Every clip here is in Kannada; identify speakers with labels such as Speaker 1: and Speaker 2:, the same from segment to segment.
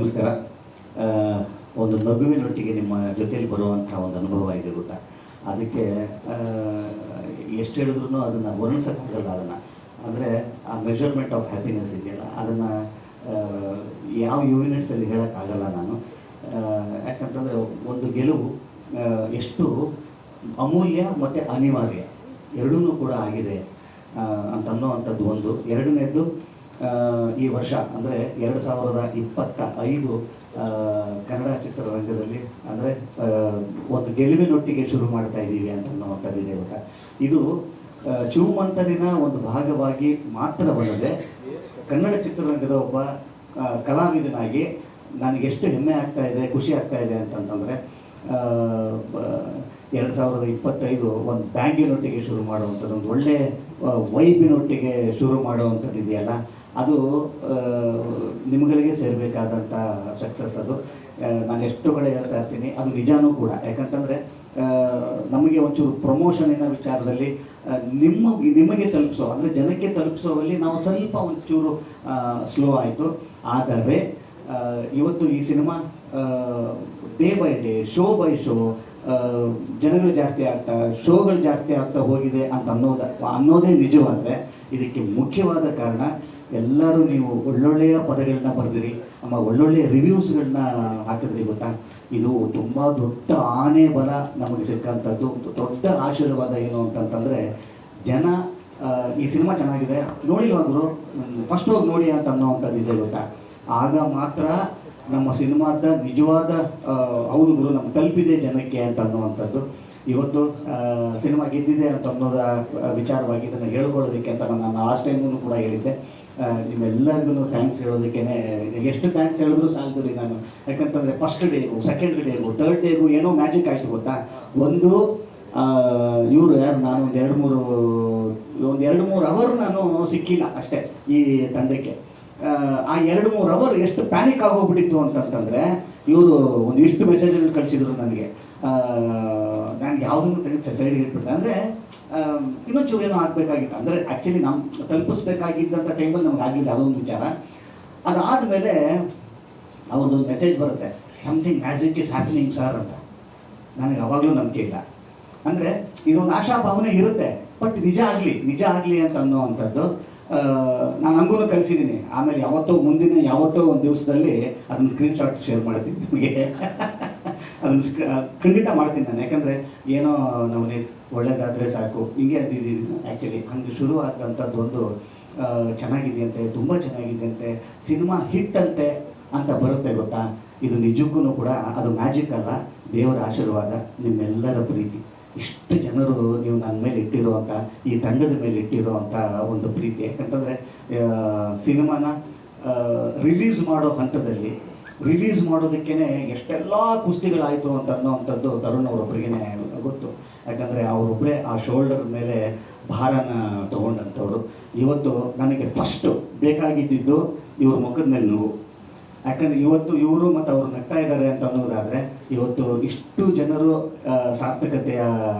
Speaker 1: ನಮಸ್ಕಾರ. ಒಂದು ನಗುವಿನೊಟ್ಟಿಗೆ ನಿಮ್ಮ ಜೊತೆಯಲ್ಲಿ ಬರುವಂಥ ಒಂದು ಅನುಭವ ಇದೆ ಗೊತ್ತಾ. ಅದಕ್ಕೆ ಎಷ್ಟು ಹೇಳಿದ್ರು ಅದನ್ನು ವರ್ಣಿಸೋಕ್ಕಾಗಲ್ಲ. ಅದನ್ನು ಅಂದರೆ ಆ ಮೆಷರ್ಮೆಂಟ್ ಆಫ್ ಹ್ಯಾಪಿನೆಸ್ ಇದೆಯಲ್ಲ, ಅದನ್ನು ಯಾವ ಯೂನಿಟ್ಸಲ್ಲಿ ಹೇಳೋಕ್ಕಾಗಲ್ಲ ನಾನು. ಯಾಕಂತಂದರೆ ಒಂದು ಗೆಲುವು ಎಷ್ಟು ಅಮೂಲ್ಯ ಮತ್ತು ಅನಿವಾರ್ಯ ಎರಡೂ ಕೂಡ ಆಗಿದೆ ಅಂತ ಅನ್ನೋವಂಥದ್ದು ಒಂದು. ಎರಡನೇದ್ದು, ಈ ವರ್ಷ ಅಂದರೆ 2025 ಕನ್ನಡ ಚಿತ್ರರಂಗದಲ್ಲಿ ಅಂದರೆ ಒಂದು ಗೆಲುವಿನೊಟ್ಟಿಗೆ ಶುರು ಮಾಡ್ತಾ ಇದ್ದೀವಿ ಅಂತ ಅನ್ನೋವಂಥದ್ದಿದೆ ಗೊತ್ತಾ. ಇದು ಚೂಮಂತರಿನ ಒಂದು ಭಾಗವಾಗಿ ಮಾತ್ರವಲ್ಲದೆ ಕನ್ನಡ ಚಿತ್ರರಂಗದ ಒಬ್ಬ ಕಲಾವಿದನಾಗಿ ನನಗೆಷ್ಟು ಹೆಮ್ಮೆ ಆಗ್ತಾ ಇದೆ, ಖುಷಿ ಆಗ್ತಾ ಇದೆ ಅಂತಂತಂದರೆ 2025 ಒಂದು ಬ್ಯಾಂಗಿನೊಟ್ಟಿಗೆ ಶುರು ಮಾಡುವಂಥದ್ದು, ಒಂದು ಒಳ್ಳೆಯ ವೈಬಿನೊಟ್ಟಿಗೆ ಶುರು ಮಾಡುವಂಥದ್ದು ಇದೆಯಲ್ಲ, ಅದು ನಿಮ್ಗಳಿಗೆ ಸೇರಬೇಕಾದಂಥ ಸಕ್ಸಸ್. ಅದು ನಾನು ಎಷ್ಟು ಕಡೆ ಹೇಳ್ತಾ ಇರ್ತೀನಿ, ಅದು ನಿಜಾನೂ ಕೂಡ. ಯಾಕಂತಂದರೆ ನಮಗೆ ಒಂಚೂರು ಪ್ರಮೋಷನಿನ ವಿಚಾರದಲ್ಲಿ ನಿಮಗೆ ತಲುಪಿಸೋ ಅಂದರೆ ಜನಕ್ಕೆ ತಲುಪಿಸೋವಲ್ಲಿ ನಾವು ಸ್ವಲ್ಪ ಒಂಚೂರು ಸ್ಲೋ ಆಯಿತು. ಆದರೆ ಇವತ್ತು ಈ cinema day by day, show by show ಜನಗಳು ಜಾಸ್ತಿ ಆಗ್ತಾ, ಶೋಗಳು ಜಾಸ್ತಿ ಆಗ್ತಾ ಹೋಗಿದೆ ಅಂತ ಅನ್ನೋದೇ ನಿಜವಾದರೆ ಇದಕ್ಕೆ ಮುಖ್ಯವಾದ ಕಾರಣ ಎಲ್ಲರೂ ನೀವು ಒಳ್ಳೊಳ್ಳೆಯ ಪದಗಳನ್ನ ಬರೆದಿರಿ, ಒಳ್ಳೊಳ್ಳೆಯ ರಿವ್ಯೂಸ್ಗಳನ್ನ ಹಾಕಿದ್ರಿ ಗೊತ್ತಾ. ಇದು ತುಂಬ ದೊಡ್ಡ ಆನೆ ಬಲ ನಮಗೆ ಸಿಕ್ಕಂಥದ್ದು, ದೊಡ್ಡ ಆಶೀರ್ವಾದ. ಏನು ಅಂತಂತಂದರೆ ಜನ ಈ ಸಿನಿಮಾ ಚೆನ್ನಾಗಿದೆ, ನೋಡಿಲ್ವಾದ್ರು ಫಸ್ಟ್ ಹೋಗಿ ನೋಡಿ ಅಂತ ಅನ್ನೋವಂಥದ್ದು ಇದೆ ಗೊತ್ತಾ. ಆಗ ಮಾತ್ರ ನಮ್ಮ ಸಿನಿಮಾದ ನಿಜವಾದ ಹೌದು ಗುರು ನಮ್ಗೆ ತಲುಪಿದೆ ಜನಕ್ಕೆ ಅಂತ ಅನ್ನುವಂಥದ್ದು. ಇವತ್ತು ಸಿನಿಮಾ ಗೆದ್ದಿದೆ ಅಂತ ಅನ್ನೋದ ವಿಚಾರವಾಗಿ ಇದನ್ನು ಹೇಳ್ಕೊಳ್ಳೋದಕ್ಕೆ ಅಂತ ನಾನು ಲಾಸ್ಟ್ ಟೈಮೂ ಕೂಡ ಹೇಳಿದ್ದೆ. ನಿಮ್ಮೆಲ್ಲರಿಗೂ ಥ್ಯಾಂಕ್ಸ್ ಹೇಳೋದಕ್ಕೇ ಎಷ್ಟು ಥ್ಯಾಂಕ್ಸ್ ಹೇಳಿದ್ರು ಸಾಲದು ರೀ ನಾನು. ಯಾಕಂತಂದರೆ ಫಸ್ಟ್ ಡೇಗೂ, ಸೆಕೆಂಡ್ ಡೇಗೂ, ಥರ್ಡ್ ಡೇಗೂ ಏನೋ ಮ್ಯಾಜಿಕ್ ಆಯಿತು ಗೊತ್ತಾ. ಒಂದು ಇವರು ಯಾರು, ನಾನು ಒಂದು ಎರಡು ಮೂರು ಅವರ್ ನಾನು ಸಿಕ್ಕಿಲ್ಲ ಅಷ್ಟೇ ಈ ತಂಡಕ್ಕೆ. ಆ 2-3 ಅವರ್ ಎಷ್ಟು ಪ್ಯಾನಿಕ್ ಆಗೋಗ್ಬಿಟ್ಟಿತ್ತು ಅಂತಂತಂದರೆ, ಇವರು ಒಂದಿಷ್ಟು ಮೆಸೇಜ್ಗಳು ಕಳಿಸಿದ್ರು ನನಗೆ. ನಾನು ಯಾವುದನ್ನು ತೆಗೆದು ಸೈಡಿಗೆ ಇಟ್ಬಿಟ್ಟೆ. ಅಂದರೆ ಇನ್ನೊಂಚೂರು ಏನೋ ಆಗಬೇಕಾಗಿತ್ತು, ಅಂದರೆ ಆ್ಯಕ್ಚುಲಿ ನಾವು ತಲುಪಿಸ್ಬೇಕಾಗಿದ್ದಂಥ ಟೈಮಲ್ಲಿ ನಮ್ಗೆ ಆಗಿಲ್ಲ, ಅದೊಂದು ವಿಚಾರ. ಅದಾದಮೇಲೆ ಅವ್ರದ್ದೊಂದು ಮೆಸೇಜ್ ಬರುತ್ತೆ, something magic is happening sir ಅಂತ. ನನಗೆ ಅವಾಗಲೂ ನಂಬಿಕೆ ಇಲ್ಲ. ಅಂದರೆ ಇದೊಂದು ಆಶಾಭಾವನೆ ಇರುತ್ತೆ, ಬಟ್ ನಿಜ ಆಗಲಿ ಅಂತ ಅನ್ನೋವಂಥದ್ದು ನಾನು ಹಂಗೂ ಕಳಿಸಿದ್ದೀನಿ. ಆಮೇಲೆ ಮುಂದಿನ ಯಾವತ್ತೋ ಒಂದು ದಿವಸದಲ್ಲಿ ಅದನ್ನು ಸ್ಕ್ರೀನ್ಶಾಟ್ ಶೇರ್ ಮಾಡ್ತೀನಿ ನಿಮಗೆ. ಅದನ್ನು ಖಂಡಿತ ಮಾಡ್ತೀನಿ ನಾನು. ಯಾಕಂದರೆ ಏನೋ ನವನೀತ್ ಒಳ್ಳೇದಾದರೆ ಸಾಕು, ಹಿಂಗೆ ಅಂದಿದ್ದೀನಿ. ಆ್ಯಕ್ಚುಲಿ ಹಂಗೆ ಶುರು ಆದಂಥದ್ದು ಒಂದು ಚೆನ್ನಾಗಿದೆಯಂತೆ, ತುಂಬ ಚೆನ್ನಾಗಿದೆಯಂತೆ, ಸಿನಿಮಾ ಹಿಟ್ ಅಂತೆ ಅಂತ ಬರುತ್ತೆ ಗೊತ್ತಾ. ಇದು ನಿಜಕ್ಕೂ ಕೂಡ ಅದು ಮ್ಯಾಜಿಕ್ ಅಲ್ಲ, ದೇವರ ಆಶೀರ್ವಾದ, ನಿಮ್ಮೆಲ್ಲರ ಪ್ರೀತಿ. ಇಷ್ಟು ಜನರು ನೀವು ನನ್ನ ಮೇಲೆ ಇಟ್ಟಿರುವಂಥ, ಈ ತಂಡದ ಮೇಲೆ ಇಟ್ಟಿರುವಂಥ ಒಂದು ಪ್ರೀತಿ. ಯಾಕಂತಂದರೆ ಸಿನಿಮಾನ ರಿಲೀಸ್ ಮಾಡೋ ಹಂತದಲ್ಲಿ ರಿಲೀಸ್ ಮಾಡೋದಕ್ಕೇ ಎಷ್ಟೆಲ್ಲ ಕುಸ್ತಿಗಳಾಯಿತು ಅಂತ ಅನ್ನೋವಂಥದ್ದು ತರುಣ್ ಅವರೊಬ್ಬರಿಗೇ ಗೊತ್ತು. ಯಾಕಂದರೆ ಅವರೊಬ್ಬರೇ ಆ ಶೋಲ್ಡರ್ ಮೇಲೆ ಭಾರನ ತೊಗೊಂಡಂಥವ್ರು. ಇವತ್ತು ನನಗೆ ಫಸ್ಟು ಬೇಕಾಗಿದ್ದು ಇವ್ರ ಮುಖದ ಮೇಲೆ ನಗು. ಯಾಕಂದರೆ ಇವತ್ತು ಇವರು ಮತ್ತು ಅವರು ನಗ್ತಾ ಇದ್ದಾರೆ ಅಂತ ಅನ್ನೋದಾದರೆ ಇವತ್ತು ಇಷ್ಟು ಜನರು ಸಾರ್ಥಕತೆಯ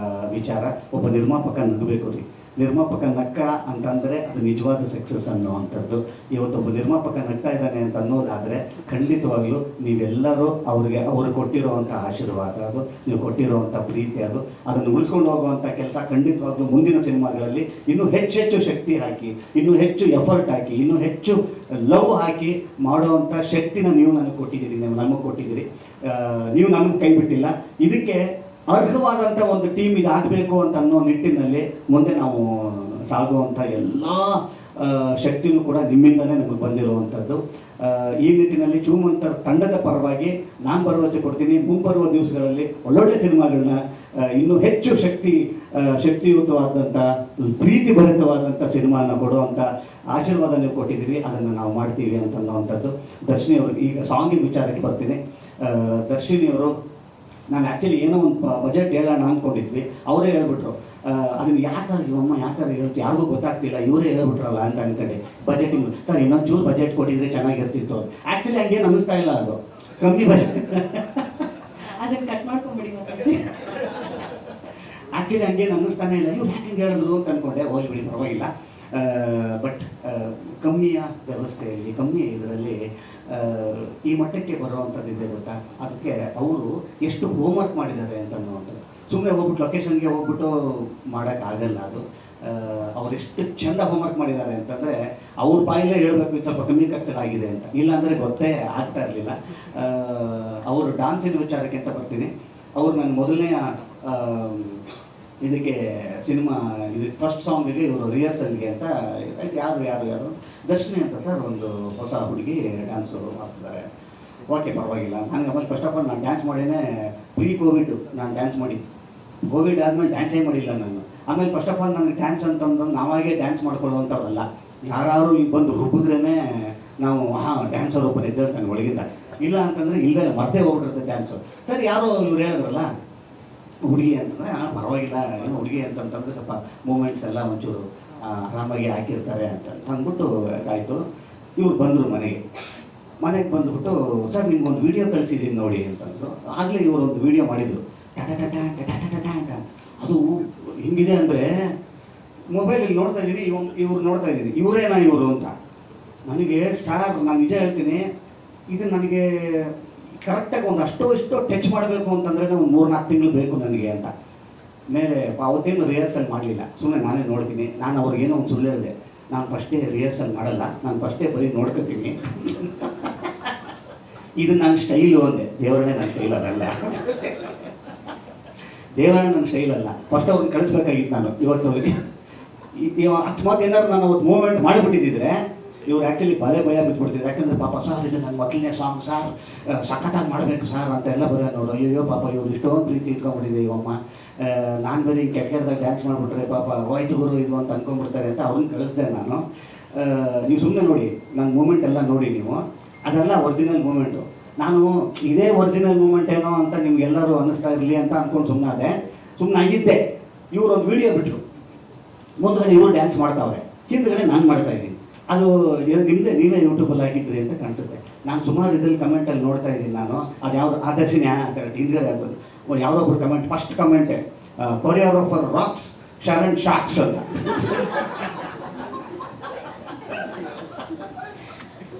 Speaker 1: ವಿಚಾರ. ಒಬ್ಬ ನಿರ್ಮಾಪಕ ನಗಬೇಕು ರೀ. ನಿರ್ಮಾಪಕ ನಕ್ಕ ಅಂತಂದರೆ ಅದು ನಿಜವಾದ ಸಕ್ಸಸ್ ಅನ್ನೋವಂಥದ್ದು. ಇವತ್ತೊಬ್ಬ ನಿರ್ಮಾಪಕ ನಗ್ತಾ ಇದ್ದಾನೆ ಅಂತ ಅನ್ನೋದಾದರೆ ಖಂಡಿತವಾಗ್ಲೂ ನೀವೆಲ್ಲರೂ ಅವ್ರಿಗೆ ಕೊಟ್ಟಿರೋವಂಥ ಆಶೀರ್ವಾದ ಅದು, ನೀವು ಕೊಟ್ಟಿರೋವಂಥ ಪ್ರೀತಿ ಅದು, ಅದನ್ನು ಉಳಿಸ್ಕೊಂಡು ಹೋಗುವಂಥ ಕೆಲಸ ಖಂಡಿತವಾಗ್ಲೂ ಮುಂದಿನ ಸಿನಿಮಾಗಳಲ್ಲಿ ಇನ್ನೂ ಹೆಚ್ಚು ಶಕ್ತಿ ಹಾಕಿ, ಇನ್ನೂ ಹೆಚ್ಚು ಎಫರ್ಟ್ ಹಾಕಿ, ಇನ್ನೂ ಹೆಚ್ಚು ಲವ್ ಹಾಕಿ ಮಾಡುವಂಥ ಶಕ್ತಿನ ನೀವು ನನಗೆ ಕೊಟ್ಟಿದ್ದೀರಿ, ನೀವು ನಮಗೆ ಕೊಟ್ಟಿದ್ದೀರಿ. ನೀವು ನಮಗೆ ಕೈ ಬಿಟ್ಟಿಲ್ಲ. ಇದಕ್ಕೆ ಅರ್ಹವಾದಂಥ ಒಂದು ಟೀಮ್ ಇದಾಗಬೇಕು ಅಂತ ಅನ್ನೋ ನಿಟ್ಟಿನಲ್ಲಿ ಮುಂದೆ ನಾವು ಸಾಗುವಂಥ ಎಲ್ಲ ಶಕ್ತಿನೂ ಕೂಡ ನಿಮ್ಮಿಂದಲೇ ನಮಗೆ ಬಂದಿರುವಂಥದ್ದು. ಈ ನಿಟ್ಟಿನಲ್ಲಿ ಚೂಮಂತರ ತಂಡದ ಪರವಾಗಿ ನಾನು ಭರವಸೆ ಕೊಡ್ತೀನಿ, ಮುಂಬರುವ ದಿವಸಗಳಲ್ಲಿ ಒಳ್ಳೊಳ್ಳೆ ಸಿನಿಮಾಗಳನ್ನ ಇನ್ನೂ ಹೆಚ್ಚು ಶಕ್ತಿಯುತವಾದಂಥ, ಪ್ರೀತಿ ಭರಿತವಾದಂಥ ಸಿನಿಮಾನ ಕೊಡುವಂಥ ಆಶೀರ್ವಾದ ನೀವು ಕೊಟ್ಟಿದ್ದೀರಿ. ಅದನ್ನು ನಾವು ಮಾಡ್ತೀವಿ ಅಂತ ಅನ್ನೋವಂಥದ್ದು. ದರ್ಶಿನಿಯವರು, ಈಗ ಸಾಂಗಿನ ವಿಚಾರಕ್ಕೆ ಬರ್ತೀನಿ. ದರ್ಶಿನಿಯವರು, ನಾನು ಆ್ಯಕ್ಚುಲಿ ಏನೋ ಒಂದು ಬಜೆಟ್ ಹೇಳೋಣ ಅಂದ್ಕೊಂಡಿದ್ವಿ. ಅವರೇ ಹೇಳ್ಬಿಟ್ರು, ಅದನ್ನು ಯಾಕಾದ್ರೆ ಹೇಳ್ತು ಯಾರಿಗೂ ಗೊತ್ತಾಗ್ತಿಲ್ಲ, ಇವರೇ ಹೇಳ್ಬಿಟ್ರಲ್ಲ ಅಂತ ಅನ್ಕೊಂಡೆ. ಬಜೆಟಿಂಗ್ ಸರ್ ಇನ್ನೊಂದು ಚೂರು ಬಜೆಟ್ ಕೊಟ್ಟಿದ್ರೆ ಚೆನ್ನಾಗಿರ್ತಿತ್ತು. ಆ್ಯಕ್ಚುಲಿ ಹಂಗೇನು ಅನ್ನಿಸ್ತಾ ಇಲ್ಲ, ಅದು ಕಮ್ಮಿ ಬಜೆಟ್.
Speaker 2: ಅದನ್ನು ಕಟ್ ಮಾಡ್ಕೊಂಬಿಡಿ.
Speaker 1: ಆ್ಯಕ್ಚುಲಿ ಹಂಗೇನು ಅನ್ನಿಸ್ತಾನೆ ಇಲ್ಲ, ಇವ್ರು ಯಾಕೆ ಹೇಳಿದ್ರು ಅಂತ ಅಂದ್ಕೊಂಡೆ. ಹೋಗ್ಬಿಡಿ, ಪರವಾಗಿಲ್ಲ. ಬಟ್ ಕಮ್ಮಿಯ ವ್ಯವಸ್ಥೆಯಲ್ಲಿ ಕಮ್ಮಿಯ ಇದರಲ್ಲಿ ಈ ಮಟ್ಟಕ್ಕೆ ಬರುವಂಥದ್ದಿದೆ ಗೊತ್ತಾ. ಅದಕ್ಕೆ ಅವರು ಎಷ್ಟು ಹೋಮ್ವರ್ಕ್ ಮಾಡಿದ್ದಾರೆ ಅಂತ ಅನ್ನುವಂಥದ್ದು. ಸುಮ್ಮನೆ ಹೋಗ್ಬಿಟ್ಟು ಲೊಕೇಶನ್ಗೆ ಹೋಗ್ಬಿಟ್ಟು ಮಾಡೋಕ್ಕಾಗಲ್ಲ ಅದು. ಅವರೆಷ್ಟು ಚೆಂದ ಹೋಮ್ವರ್ಕ್ ಮಾಡಿದ್ದಾರೆ ಅಂತಂದರೆ ಅವ್ರ ಬಾಯಲ್ಲೇ ಹೇಳಬೇಕು ಇದು ಸ್ವಲ್ಪ ಕಮ್ಮಿ ಖರ್ಚಲ್ಲಾಗಿದೆ ಅಂತ, ಇಲ್ಲಾಂದರೆ ಗೊತ್ತೇ ಆಗ್ತಾ ಇರಲಿಲ್ಲ. ಅವರು ಡಾನ್ಸಿನ ವಿಚಾರಕ್ಕೆ ಅಂತ ಬರ್ತೀನಿ. ಅವರು ನನ್ನ ಮೊದಲನೆಯ ಇದಕ್ಕೆ ಸಿನಿಮಾ ಇದು ಫಸ್ಟ್ ಸಾಂಗಿಗೆ ಇವರು ರಿಹರ್ಸಲ್ಗೆ ಅಂತ ಆಯ್ತು. ಯಾರು ದರ್ಶಿನಿ ಅಂತ ಸರ್, ಒಂದು ಹೊಸ ಹುಡುಗಿ ಡ್ಯಾನ್ಸು ಮಾಡ್ತಿದ್ದಾರೆ. ಓಕೆ ಪರವಾಗಿಲ್ಲ. ನನಗೆ ಆಮೇಲೆ ಫಸ್ಟ್ ಆಫ್ ಆಲ್ ನಾನು ಡ್ಯಾನ್ಸ್ ಮಾಡೇನೆ ಪ್ರೀ ಕೋವಿಡ್ ನಾನು ಡ್ಯಾನ್ಸ್ ಮಾಡಿದ್ದು. ಕೋವಿಡ್ ಆದಮೇಲೆ ಡ್ಯಾನ್ಸೇ ಮಾಡಿಲ್ಲ ನಾನು. ಆಮೇಲೆ ಫಸ್ಟ್ ಆಫ್ ಆಲ್ ನನಗೆ ಡ್ಯಾನ್ಸ್ ಅಂತಂದು ನಾವಾಗೇ ಡ್ಯಾನ್ಸ್ ಮಾಡ್ಕೊಳ್ಳೋವಂಥವ್ರಲ್ಲ. ಯಾರು ಇಲ್ಲಿ ಬಂದು ರುಬ್ಬಿದ್ರೇ ನಾವು ಡ್ಯಾನ್ಸರ್ ಒಬ್ಬರು ಎದ್ದೇಳ್ತಾನೆ ಒಳಗಿಂದ. ಇಲ್ಲ ಅಂತಂದರೆ ಇಲ್ಲೇ ಮರ್ತೇ ಹೋಗ್ಬಿಟ್ಟಿರುತ್ತೆ ಡ್ಯಾನ್ಸು. ಸರಿ ಯಾರೋ ಇವ್ರು ಹೇಳಿದ್ರಲ್ಲ ಹುಡುಗಿ ಅಂತಂದರೆ ಪರವಾಗಿಲ್ಲ, ಏನು ಹುಡುಗಿ ಅಂತಂತಂದರೆ ಸ್ವಲ್ಪ ಮೂಮೆಂಟ್ಸ್ ಎಲ್ಲ ಒಂಚೂರು ಆರಾಮಾಗಿ ಹಾಕಿರ್ತಾರೆ ಅಂತ ಅಂದ್ಬಿಟ್ಟು ಆಯಿತು. ಇವ್ರು ಬಂದರು ಮನೆಗೆ ಬಂದುಬಿಟ್ಟು ಸರ್ ನಿಮ್ಗೊಂದು ವೀಡಿಯೋ ಕಳಿಸಿದ್ದೀನಿ ನೋಡಿ ಅಂತಂದರು. ಆಗಲೇ ಇವರು ಒಂದು ವೀಡಿಯೋ ಮಾಡಿದರು ಅಂತ. ಅದು ಹಿಂಗಿದೆ ಅಂದರೆ ಮೊಬೈಲಲ್ಲಿ ನೋಡ್ತಾ ಇದ್ದೀನಿ, ಇವ್ರು ನೋಡ್ತಾ ಇದ್ದೀನಿ, ಇವರೇನಾ ಇವರು ಅಂತ. ನನಗೆ ಸರ್ ನಾನು ನಿಜ ಹೇಳ್ತೀನಿ, ಇದು ನನಗೆ ಕರೆಕ್ಟಾಗಿ ಒಂದು ಇಷ್ಟೋ ಟಚ್ ಮಾಡಬೇಕು ಅಂತಂದರೆ ಒಂದು 3-4 ತಿಂಗಳು ಬೇಕು ನನಗೆ ಅಂತ. ಮೇಲೆ ಅವತ್ತೇನು ರಿಹರ್ಸಲ್ ಮಾಡಲಿಲ್ಲ, ಸುಮ್ಮನೆ ನಾನೇ ನೋಡ್ತೀನಿ. ನಾನು ಅವ್ರಿಗೇನೋ ಒಂದು ಸುಳ್ಳು ಹೇಳಿದೆ, ನಾನು ಫಸ್ಟೇ ರಿಹರ್ಸಲ್ ಮಾಡಲ್ಲ, ನಾನು ಫಸ್ಟೇ ಬರೀ ನೋಡ್ಕೊತೀನಿ. ಇದು ನನ್ನ ಸ್ಟೈಲು ಅಂದೆ. ದೇವರೇ ನನ್ನ ಸ್ಟೈಲ್ ಅದಲ್ಲ, ದೇವರೇ ನನ್ನ ಸ್ಟೈಲ್ ಅಲ್ಲ. ಫಸ್ಟ್ ಅವ್ರನ್ನ ಕಳಿಸ್ಬೇಕಾಗಿತ್ತು ನಾನು ಇವತ್ತು. ಅಕಸ್ಮಾತ್ ಏನಾದ್ರು ನಾನು ಅವತ್ತು ಮೂವ್ಮೆಂಟ್ ಮಾಡಿಬಿಟ್ಟಿದ್ದಿದ್ರೆ ಇವ್ರು ಆ್ಯಕ್ಚುಲಿ ಭಯ ಬಿಟ್ಬಿಡ್ತಿದ್ರು. ಯಾಕಂದರೆ ಪಾಪ ಸರ್ ಇದು ನನ್ನ ಮೊದಲನೇ ಸಾಂಗ್ ಸರ್, ಸಖತ್ತಾಗಿ ಮಾಡಬೇಕು ಸರ್ ಅಂತ ಎಲ್ಲ ಬರೋ ನೋಡು. ಅಯ್ಯೋ ಪಾಪ ಇವ್ರು ಇಷ್ಟೊಂದು ಪ್ರೀತಿ ಇಟ್ಕೊಂಡ್ಬಿಟ್ಟಿದೆ ಇವಮ್ಮ, ನಾನು ಬರೀ ಕೆಟ್ಟದಾಗ ಡ್ಯಾನ್ಸ್ ಮಾಡಿಬಿಟ್ರೆ ಪಾಪ ಹೋಯ್ತು ಗುರು ಇದು ಅಂತ ಅಂದ್ಕೊಂಡ್ಬಿಡ್ತಾರೆ ಅಂತ ಅವ್ರನ್ನ ಕಳಿಸ್ದೆ ನಾನು. ನೀವು ಸುಮ್ಮನೆ ನೋಡಿ ನನ್ನ ಮೂಮೆಂಟ್ ಎಲ್ಲ ನೋಡಿ ನೀವು, ಅದೆಲ್ಲ ಒರಿಜಿನಲ್ ಮೂಮೆಂಟು. ನಾನು ಇದೇ ಒರಿಜಿನಲ್ ಮೂಮೆಂಟ್ ಏನೋ ಅಂತ ನಿಮ್ಗೆಲ್ಲರೂ ಅನ್ನಿಸ್ತಾ ಇರಲಿ ಅಂತ ಅಂದ್ಕೊಂಡು ಸುಮ್ಮನೆ ಆಗಿದ್ದೆ. ಇವರು ಒಂದು ವೀಡಿಯೋ ಬಿಟ್ಟರು, ಮುಂದ್ಗಡೆ ಇವರು ಡ್ಯಾನ್ಸ್ ಮಾಡ್ತಾವ್ರೆ, ಹಿಂದ್ಗಡೆ ನಾನು ಮಾಡ್ತಾಯಿದ್ದೀನಿ. ಅದು ನೀವೇ ಯೂಟ್ಯೂಬಲ್ಲಿ ಹಾಕಿದ್ರಿ ಅಂತ ಕಾಣಿಸುತ್ತೆ. ನಾನು ಸುಮಾರು ಇದರಲ್ಲಿ ಕಮೆಂಟಲ್ಲಿ ನೋಡ್ತಾ ಇದ್ದೀನಿ ನಾನು. ಅದು ಯಾವ್ದು ಆದರ್ಶಿನಿ ಅಂತ ಹಿಂದ್ಗಡೆ ಅದು ಯಾರೊಬ್ರು ಕಮೆಂಟ್, ಫಸ್ಟ್ ಕಮೆಂಟೇ ಕೊರಿಯೋಗ್ರಾಫರ್ ರಾಕ್ಸ್ ಶರಣ್ ಶಾಕ್ಸ್ ಅಂತ.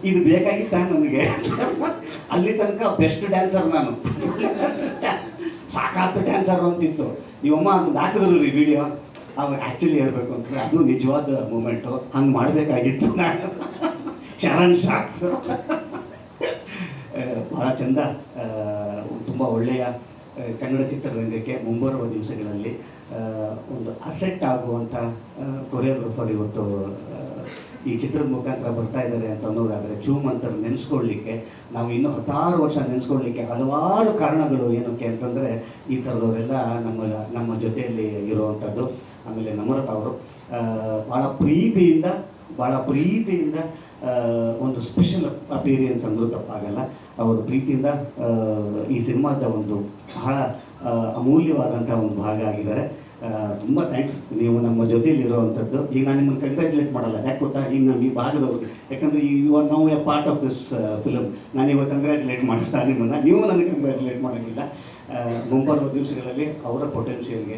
Speaker 1: ಇದು ಬೇಕಾಗಿತ್ತ ನನಗೆ? ಅಲ್ಲಿ ತನಕ ಬೆಸ್ಟ್ ಡ್ಯಾನ್ಸರ್ ನಾನು, ಸಾಕಾತು ಡ್ಯಾನ್ಸರ್ ಅಂತಿತ್ತು. ಇವಮ್ಮ ಅದನ್ನು ಹಾಕಿದ್ರು ರೀ ವಿಡಿಯೋ. ಅವಾಗ ಆ್ಯಕ್ಚುಲಿ ಹೇಳಬೇಕು ಅಂತಂದರೆ ಅದು ನಿಜವಾದ ಮೂಮೆಂಟು, ಹಂಗೆ ಮಾಡಬೇಕಾಗಿತ್ತು ನಾನು. ಶರಣ್ ಶಾಕ್ಸ್ ಭಾಳ ಚೆಂದ, ತುಂಬ ಒಳ್ಳೆಯ ಕನ್ನಡ ಚಿತ್ರರಂಗಕ್ಕೆ ಮುಂಬರುವ ದಿವಸಗಳಲ್ಲಿ ಒಂದು ಅಸೆಟ್ ಆಗುವಂಥ ಕೊರಿಯೋಗ್ರಫರ್ ಇವತ್ತು ಈ ಚಿತ್ರದ ಮುಖಾಂತರ ಬರ್ತಾ ಇದ್ದಾರೆ ಅಂತ ಅನ್ನೋದಾದರೆ, ಚೂಮಂತರ ನೆನೆಸ್ಕೊಳ್ಳಿಕ್ಕೆ ನಾವು ಇನ್ನೂ 10 ವರ್ಷ ನೆನೆಸ್ಕೊಳ್ಳಿಕ್ಕೆ ಹಲವಾರು ಕಾರಣಗಳು. ಏನಕ್ಕೆ ಅಂತಂದರೆ ಈ ಥರದವರೆಲ್ಲ ನಮ್ಮ ಜೊತೆಯಲ್ಲಿ ಇರುವಂಥದ್ದು. ಆಮೇಲೆ ನಮ್ರತಾ ಅವರು ಭಾಳ ಪ್ರೀತಿಯಿಂದ ಒಂದು ಸ್ಪೆಷಲ್ ಅಪೀರಿಯನ್ಸ್ ಅಂದರೂ ತಪ್ಪಾಗಲ್ಲ. ಅವರು ಪ್ರೀತಿಯಿಂದ ಈ ಸಿನಿಮಾದ ಒಂದು ಬಹಳ ಅಮೂಲ್ಯವಾದಂಥ ಒಂದು ಭಾಗ ಆಗಿದ್ದಾರೆ. ತುಂಬ ಥ್ಯಾಂಕ್ಸ್, ನೀವು ನಮ್ಮ ಜೊತೆಯಲ್ಲಿ ಇರೋವಂಥದ್ದು. ಈಗ ನಾನು ನಿಮ್ಮನ್ನು ಕಂಗ್ರ್ಯಾಚುಲೇಟ್ ಮಾಡಲ್ಲ, ಯಾಕೆ ಗೊತ್ತಾ, ಈಗ ನಮ್ಮ ಈ ಭಾಗದವ್ರು, ಯಾಕಂದರೆ you are now a part of this film. ನಾನು ಇವಾಗ ಕಂಗ್ರ್ಯಾಚುಲೇಟ್ ಮಾಡ್ತಾ ನಿಮ್ಮನ್ನು, ನೀವು ನನಗೆ ಕಂಗ್ರ್ಯಾಚುಲೇಟ್ ಮಾಡೋಂಗಿಲ್ಲ. ಮುಂಬರುವ ದಿವಸಗಳಲ್ಲಿ ಅವರ ಪೊಟೆನ್ಷಿಯಲ್ಗೆ,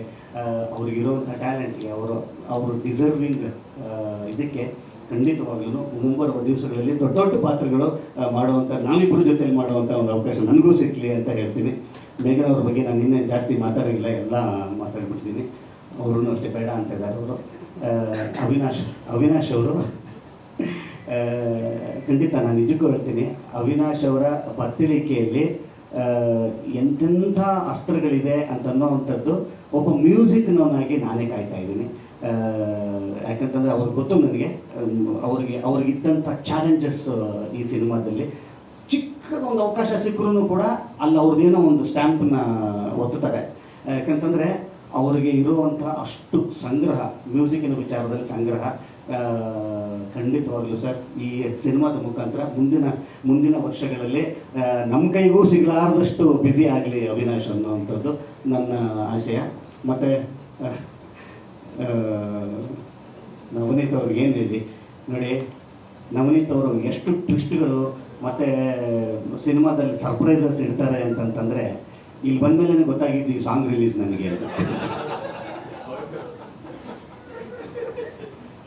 Speaker 1: ಅವ್ರಿಗಿರುವಂಥ ಟ್ಯಾಲೆಂಟ್ಗೆ, ಅವರು ಡಿಸರ್ವಿಂಗ್ ಇದಕ್ಕೆ ಖಂಡಿತವಾಗ್ಲೂ ಮುಂಬರುವ ದಿವಸಗಳಲ್ಲಿ ದೊಡ್ಡ ದೊಡ್ಡ ಪಾತ್ರಗಳು ಮಾಡುವಂಥ, ನಾವಿಬ್ಬರ ಜೊತೆಯಲ್ಲಿ ಮಾಡುವಂಥ ಒಂದು ಅವಕಾಶ ನನಗೂ ಸಿಕ್ಕಲಿ ಅಂತ ಹೇಳ್ತೀನಿ. ಮೇಘನ ಅವ್ರ ಬಗ್ಗೆ ನಾನು ಇನ್ನೇನು ಜಾಸ್ತಿ ಮಾತಾಡೋಂಗಿಲ್ಲ, ಎಲ್ಲ ಮಾತಾಡ್ಬಿಡ್ತೀನಿ. ಅವರು ಅಷ್ಟೇ ಬೇಡ ಅಂತ ಇದ್ದಾರೆ ಅವರು. ಅವಿನಾಶ್ ಅವರು ಖಂಡಿತ ನಾನು ನಿಜಕ್ಕೂ ಹೇಳ್ತೀನಿ, ಅವಿನಾಶ್ ಅವರ ಬತ್ತಳಿಕೆಯಲ್ಲಿ ಎಂತೆಂಥ ಅಸ್ತ್ರಗಳಿದೆ ಅಂತ ಅನ್ನೋವಂಥದ್ದು ಒಬ್ಬ ಮ್ಯೂಸಿಕ್ನವನಾಗಿ ನಾನೇ ಕಾಯ್ತಾ ಇದ್ದೀನಿ. ಯಾಕಂತಂದರೆ ಅವ್ರಿಗೆ ಗೊತ್ತು ನನಗೆ, ಅವ್ರಿಗಿದ್ದಂಥ ಚಾಲೆಂಜಸ್ ಈ ಸಿನಿಮಾದಲ್ಲಿ. ಚಿಕ್ಕದೊಂದು ಅವಕಾಶ ಸಿಕ್ಕರೂ ಕೂಡ ಅಲ್ಲಿ ಅವ್ರದ್ದೇನೋ ಒಂದು ಸ್ಟ್ಯಾಂಪನ್ನ ಒತ್ತುತ್ತಾರೆ. ಯಾಕಂತಂದರೆ ಅವರಿಗೆ ಇರುವಂಥ ಅಷ್ಟು ಸಂಗ್ರಹ, ಮ್ಯೂಸಿಕ್ಕಿನ ವಿಚಾರದಲ್ಲಿ ಸಂಗ್ರಹ. ಖಂಡಿತವಾಗಲೂ ಸರ್ ಈ ಸಿನಿಮಾದ ಮುಖಾಂತರ ಮುಂದಿನ ವರ್ಷಗಳಲ್ಲಿ ನಮ್ಮ ಕೈಗೂ ಸಿಗಲಾರ್ದಷ್ಟು ಬ್ಯುಸಿ ಆಗಲಿ ಅವಿನಾಶ್ ಅನ್ನೋವಂಥದ್ದು ನನ್ನ ಆಶಯ. ಮತ್ತು ನವನೀತ್ ಅವ್ರಿಗೆ ಏನು ಹೇಳಿ ನೋಡಿ, ನವನೀತ್ ಅವರು ಎಷ್ಟು ಟ್ವಿಸ್ಟ್ಗಳು ಮತ್ತು ಸಿನಿಮಾದಲ್ಲಿ ಸರ್ಪ್ರೈಸಸ್ ಇಡ್ತಾರೆ ಅಂತಂತಂದರೆ, ಇಲ್ಲಿ ಬಂದಮೇಲೆ ಗೊತ್ತಾಗಿದ್ದು ಈ ಸಾಂಗ್ ರಿಲೀಸ್ ನನಗೆ ಅಂತ.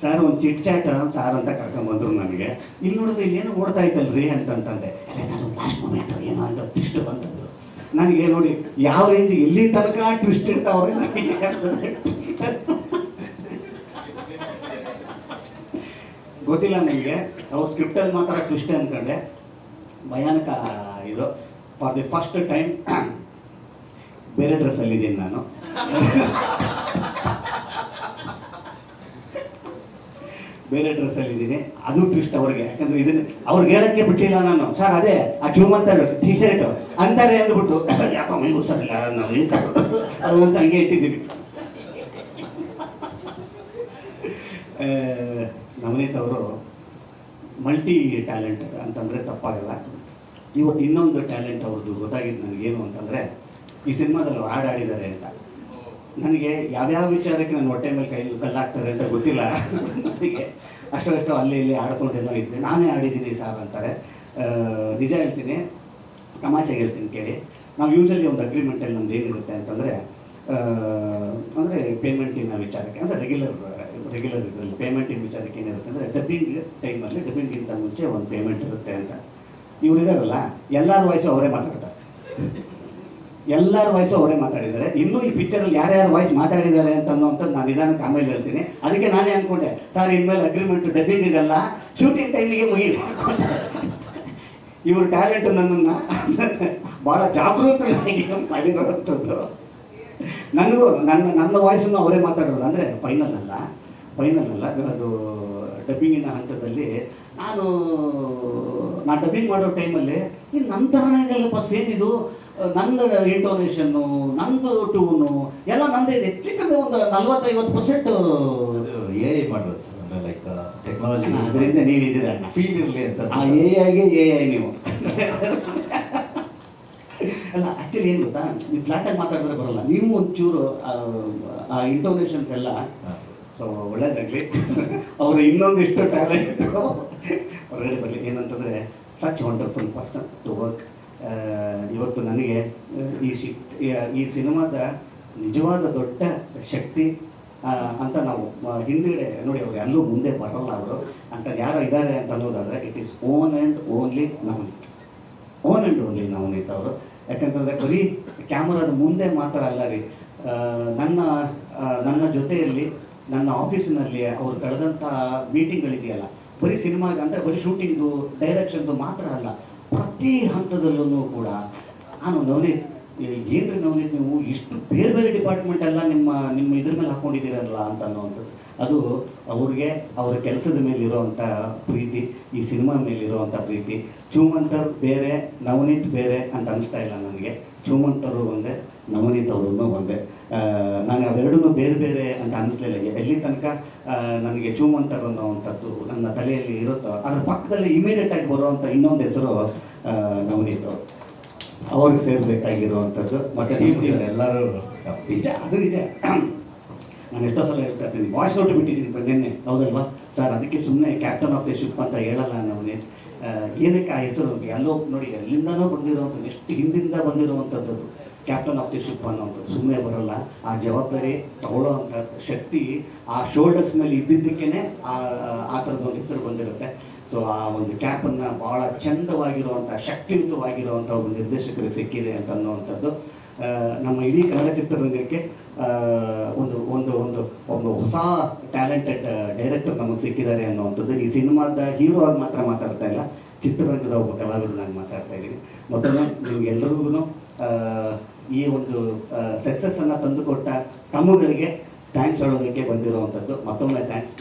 Speaker 1: ಸರ್ ಒಂದು ಚಿಟ್ ಚಾಟ್ ಸಾರ್ ಅಂತ ಕರ್ಕೊಂಬಂದ್ರು ನನಗೆ. ಇಲ್ಲಿ ನೋಡಿದ್ರೆ ಇಲ್ಲೇನೋ ಓಡ್ತಾ ಇತ್ತಲ್ರಿ ಅಂತಂತಂದೆ. ಅಲ್ಲ ಸರ್ ಒಂದು ಲಾಸ್ಟ್ ಮೂಮೆಂಟು ಏನೋ ಅಂತ ಟ್ವಿಸ್ಟು ಅಂತಂದರು. ನನಗೆ ನೋಡಿ ಯಾವ ರೇಂಜ್ ಎಲ್ಲಿ ತನಕ ಟ್ವಿಸ್ಟ್ ಇರ್ತಾವ್ರೆ ನನಗೆ ಗೊತ್ತಿಲ್ಲ ನನಗೆ. ಅವ್ರು ಸ್ಕ್ರಿಪ್ಟಲ್ಲಿ ಮಾತ್ರ ಟ್ವಿಸ್ಟ್ ಅಂದ್ಕೊಂಡೆ. ಭಯಾನಕ ಇದು. ಫಾರ್ ದಿ ಫಸ್ಟ್ ಟೈಮ್ ಬೇರೆ ಡ್ರೆಸ್ಸಲ್ಲಿದ್ದೀನಿ ನಾನು. ಬೇರೆ ಡ್ರೆಸ್ಸಲ್ಲಿದ್ದೀನಿ. ಅದು ಟ್ವಿಸ್ಟ್ ಅವ್ರಿಗೆ. ಯಾಕಂದರೆ ಇದನ್ನು ಅವ್ರಿಗೆ ಹೇಳೋಕ್ಕೆ ಬಿಟ್ಟಿಲ್ಲ ನಾನು. ಸರ್ ಅದೇ ಆ ಚೂಮಂತಾರೆ ಟಿ ಶರ್ಟು ಅಂತಾರೆ ಅಂದ್ಬಿಟ್ಟು ಯಾಕೋ ಮೈ ಸರಿಲ್ಲ ನಾವು ಅದು ಅಂತ ಹಂಗೆ ಇಟ್ಟಿದ್ದೀವಿ. ನವನೀತ್ ಅವರು ಮಲ್ಟಿ ಟ್ಯಾಲೆಂಟ್ ಅಂತಂದರೆ ತಪ್ಪಾಗಲ್ಲ. ಇವತ್ತು ಇನ್ನೊಂದು ಟ್ಯಾಲೆಂಟ್ ಅವ್ರದ್ದು ಗೊತ್ತಾಗಿದ್ದು ನನಗೇನು ಅಂತಂದರೆ, ಈ ಸಿನಿಮಾದಲ್ಲಿ ಅವ್ರು ಹಾಡಾಡಿದ್ದಾರೆ ಅಂತ. ನನಗೆ ಯಾವ್ಯಾವ ವಿಚಾರಕ್ಕೆ ನನ್ನ ಹೊಟ್ಟೆ ಮೇಲೆ ಕಲ್ಲಾಗ್ತದೆ ಅಂತ ಗೊತ್ತಿಲ್ಲ. ನನಗೆ ಅಷ್ಟೋ ಅಲ್ಲಿ ಇಲ್ಲಿ ಆಡ್ಕೊಂಡೇನೋ ಇದ್ದೆ. ನಾನೇ ಆಡಿದ್ದೀನಿ ಸಾರ್ ಅಂತಾರೆ. ನಿಜ ಹೇಳ್ತೀನಿ, ತಮಾಷೆಗೆ ಹೇಳ್ತೀನಿ ಕೇಳಿ. ನಾವು ಯೂಶಲಿ ಒಂದು ಅಗ್ರಿಮೆಂಟಲ್ಲಿ ನಮ್ದು ಏನಿರುತ್ತೆ ಅಂತಂದರೆ, ಅಂದರೆ ಪೇಮೆಂಟಿನ ವಿಚಾರಕ್ಕೆ, ಅಂದರೆ ರೆಗ್ಯುಲರ್ ಇದರಲ್ಲಿ ಪೇಮೆಂಟಿನ ವಿಚಾರಕ್ಕೆ ಏನಿರುತ್ತೆ ಅಂದರೆ, ಡಬ್ಬಿಂಗ್ ಟೈಮಲ್ಲಿ ಡಬ್ಬಿಂಗಿಂತ ಮುಂಚೆ ಒಂದು ಪೇಮೆಂಟ್ ಇರುತ್ತೆ ಅಂತ. ಇವ್ರು ಇದಾರಲ್ಲ, ಎಲ್ಲರ ವಾಯ್ಸು ಅವರೇ ಮಾತಾಡ್ತಾರೆ. ಎಲ್ಲರ ವಾಯ್ಸು ಅವರೇ ಮಾತಾಡಿದ್ದಾರೆ. ಇನ್ನೂ ಈ ಪಿಕ್ಚರಲ್ಲಿ ಯಾರ್ಯಾರು ವಾಯ್ಸ್ ಮಾತಾಡಿದ್ದಾರೆ ಅಂತ ಅನ್ನೋಂಥದ್ದು ನಾನು ನಿಧಾನಕ್ಕೆ ಆಮೇಲೆ ಹೇಳ್ತೀನಿ. ಅದಕ್ಕೆ ನಾನೇ ಅಂದ್ಕೊಂಡೆ, ಸರ್ ಇನ್ಮೇಲೆ ಅಗ್ರಿಮೆಂಟು ಡಬ್ಬಿಂಗಿಗಲ್ಲ, ಶೂಟಿಂಗ್ ಟೈಮಿಗೆ ಮುಗಿಬೇಕು. ಇವ್ರ ಟ್ಯಾಲೆಂಟು ನನ್ನನ್ನು ಭಾಳ ಜಾಗೃತವಾಗಿ ಮಾಡಿರೋವಂಥದ್ದು. ನನಗೂ ನನ್ನ ವಾಯ್ಸನ್ನು ಅವರೇ ಮಾತಾಡೋದು. ಅಂದರೆ ಫೈನಲ್ ಅಲ್ಲ, ಅದು ಡಬ್ಬಿಂಗಿನ ಹಂತದಲ್ಲಿ ನಾನು ಡಬ್ಬಿಂಗ್ ಮಾಡೋ ಟೈಮಲ್ಲಿ ಇದು ನನ್ನ ಥರನೇ ಇದೆಲ್ಲಪ್ಪ, ಸೇಮ್ ಇದು ನನ್ನ ಇಂಟೋನೇಷನ್ನು, ನಂದು ಟೂನು ಎಲ್ಲ ನಂದೇ ಇದೆ. ಹೆಚ್ಚು ಕಮ್ಮಿ ಒಂದು 40-50%
Speaker 3: ಎ ಐ ಮಾಡೋದು ಸರ್. ಅಂದರೆ ಲೈಕ್ ಟೆಕ್ನಾಲಜಿ
Speaker 1: ಅದರಿಂದ ನೀವಿದ್ದೀರ
Speaker 3: ಫೀಲ್ ಇರಲಿ ಅಂತ.
Speaker 1: ಎ ಐ ನೀವು ಅಲ್ಲ. ಆ್ಯಕ್ಚುಲಿ ಏನು ಗೊತ್ತಾ, ನೀವು ಫ್ಲ್ಯಾಟಾಗಿ ಮಾತಾಡಿದ್ರೆ ಬರೋಲ್ಲ. ನೀವು ಒಂಚೂರು ಆ ಇಂಟೋನೇಷನ್ಸ್ ಎಲ್ಲ. ಸೊ ಒಳ್ಳೇದಾಗಲಿ. ಅವರ ಇನ್ನೊಂದಿಷ್ಟು ಟ್ಯಾಲೆಂಟು ಹೊರಗಡೆ ಬರಲಿ. ಏನಂತಂದರೆ, such wonderful person to work. ಇವತ್ತು ನನಗೆ ಈ ಸಿನಿಮಾದ ನಿಜವಾದ ದೊಡ್ಡ ಶಕ್ತಿ ಅಂತ ನಾವು ಹಿಂದುಗಡೆ ನೋಡಿ, ಅವ್ರು ಎಲ್ಲೂ ಮುಂದೆ ಬರಲ್ಲ ಅವರು ಅಂತ ಯಾರು ಇದ್ದಾರೆ ಅಂತ ಅನ್ನೋದಾದರೆ, it is one and only Navneet ಅವರು. ಯಾಕಂತಂದರೆ ಬರೀ ಕ್ಯಾಮರಾದ ಮುಂದೆ ಮಾತ್ರ ಅಲ್ಲ ರೀ, ನನ್ನ ಜೊತೆಯಲ್ಲಿ ನನ್ನ ಆಫೀಸಿನಲ್ಲಿ ಅವ್ರು ಕಳೆದಂಥ ಮೀಟಿಂಗ್ಗಳಿದೆಯಲ್ಲ, ಬರೀ ಸಿನಿಮಾಗೆ ಅಂದರೆ ಬರೀ ಶೂಟಿಂಗ್ದು ಡೈರೆಕ್ಷನ್ದು ಮಾತ್ರ ಅಲ್ಲ, ಪ್ರತಿ ಹಂತದಲ್ಲೂ ಕೂಡ ನಾನು ನವನೀತ್ ಏನ್ರಿ ನವನೀತ್ ನೀವು ಇಷ್ಟು ಬೇರೆ ಬೇರೆ ಡಿಪಾರ್ಟ್ಮೆಂಟ್ ಎಲ್ಲ ನಿಮ್ಮ ಇದ್ರ ಮೇಲೆ ಹಾಕ್ಕೊಂಡಿದ್ದೀರಲ್ಲ ಅಂತ ಅನ್ನೋವಂಥದ್ದು. ಅದು ಅವ್ರಿಗೆ ಅವರ ಕೆಲಸದ ಮೇಲಿರೋವಂಥ ಪ್ರೀತಿ, ಈ ಸಿನಿಮಾ ಮೇಲಿರೋವಂಥ ಪ್ರೀತಿ. ಚೂಮಂತರ್ ಬೇರೆ, ನವನೀತ್ ಬೇರೆ ಅಂತ ಅನಿಸ್ತಾ ಇಲ್ಲ ನನಗೆ. ಚೂಮಂತರು ಒಂದೇ, ನವನೀತ್ ಅವರು ಒಂದೇ. ನಾನು ಅವೆರಡೂ ಬೇರೆ ಬೇರೆ ಅಂತ ಅನ್ನಿಸ್ಲಿಲ್ಲ. ಎಲ್ಲಿ ತನಕ ನನಗೆ ಚೂಮಂತರ್ ಅನ್ನೋವಂಥದ್ದು ನನ್ನ ತಲೆಯಲ್ಲಿ ಇರುತ್ತೋ, ಅದ್ರ ಪಕ್ಕದಲ್ಲಿ ಇಮಿಡಿಯೇಟಾಗಿ ಬರುವಂಥ ಇನ್ನೊಂದು ಹೆಸರು ನವನೀತ್ ಅವರು. ಅವ್ರಿಗೆ ಸೇರಬೇಕಾಗಿರುವಂಥದ್ದು. ಮತ್ತು
Speaker 3: ಸರ್ ಎಲ್ಲರೂ
Speaker 1: ನಿಜ, ಅದು ನಿಜ. ನಾನು ಎಷ್ಟೋ ಸಲ ಹೇಳ್ತಾ ಇರ್ತೀನಿ, ವಾಯ್ಸ್ ನೋಟ್ ಬಿಟ್ಟಿದ್ದೀನಿ ನಿನ್ನೆ, ಹೌದಲ್ವಾ ಸರ್? ಅದಕ್ಕೆ ಸುಮ್ಮನೆ ಕ್ಯಾಪ್ಟನ್ ಆಫ್ ದಿ ಶಿಪ್ ಅಂತ ಹೇಳಲ್ಲ ನವನೀತ್. ಏನಕ್ಕೆ ಆ ಹೆಸರು ಎಲ್ಲೋ ನೋಡಿ, ಎಲ್ಲಿಂದನೋ ಬಂದಿರೋವಂಥದ್ದು, ಎಷ್ಟು ಹಿಂದಿಂದ ಬಂದಿರುವಂಥದ್ದು ಕ್ಯಾಪ್ಟನ್ ಆಫ್ ದಿ ಶಿಪ್ ಅನ್ನೋವಂಥದ್ದು. ಸುಮ್ಮನೆ ಬರೋಲ್ಲ. ಆ ಜವಾಬ್ದಾರಿ ತಗೊಳ್ಳೋವಂಥ ಶಕ್ತಿ ಆ ಶೋಲ್ಡರ್ಸ್ ಮೇಲೆ ಇದ್ದಿದ್ದಕ್ಕೇ ಆ ಥರದ್ದೊಂದು ಹೆಸರು ಬಂದಿರುತ್ತೆ. ಸೊ ಆ ಒಂದು ಕ್ಯಾಪನ್ನು ಭಾಳ ಚಂದವಾಗಿರುವಂಥ, ಶಕ್ತಿಯುತವಾಗಿರುವಂಥ ಒಂದು ನಿರ್ದೇಶಕರಿಗೆ ಸಿಕ್ಕಿದೆ ಅಂತ ಅನ್ನುವಂಥದ್ದು ನಮ್ಮ ಇಡೀ ಕನ್ನಡ ಚಿತ್ರರಂಗಕ್ಕೆ ಒಂದು ಹೊಸ ಟ್ಯಾಲೆಂಟೆಡ್ ಡೈರೆಕ್ಟರ್ ನಮಗೆ ಸಿಕ್ಕಿದ್ದಾರೆ ಅನ್ನುವಂಥದ್ದು. ಈ ಸಿನಿಮಾದ ಹೀರೋ ಆಗಿ ಮಾತ್ರ ಮಾತಾಡ್ತಾ ಇಲ್ಲ, ಚಿತ್ರರಂಗದ ಒಬ್ಬ ಕಲಾವಿದನಾಗಿ ಮಾತಾಡ್ತಾ ಇದ್ದೀನಿ. ಮೊದಲನೇ ನಿಮಗೆಲ್ಲರಿಗೂ ಈ ಒಂದು ಸಕ್ಸಸ್ಸನ್ನು ತಂದುಕೊಟ್ಟ ತಮ್ಮಗಳಿಗೆ ಥ್ಯಾಂಕ್ಸ್ ಹೇಳೋದಕ್ಕೆ ಬಂದಿರುವಂಥದ್ದು. ಮತ್ತೊಮ್ಮೆ ಥ್ಯಾಂಕ್ಸ್.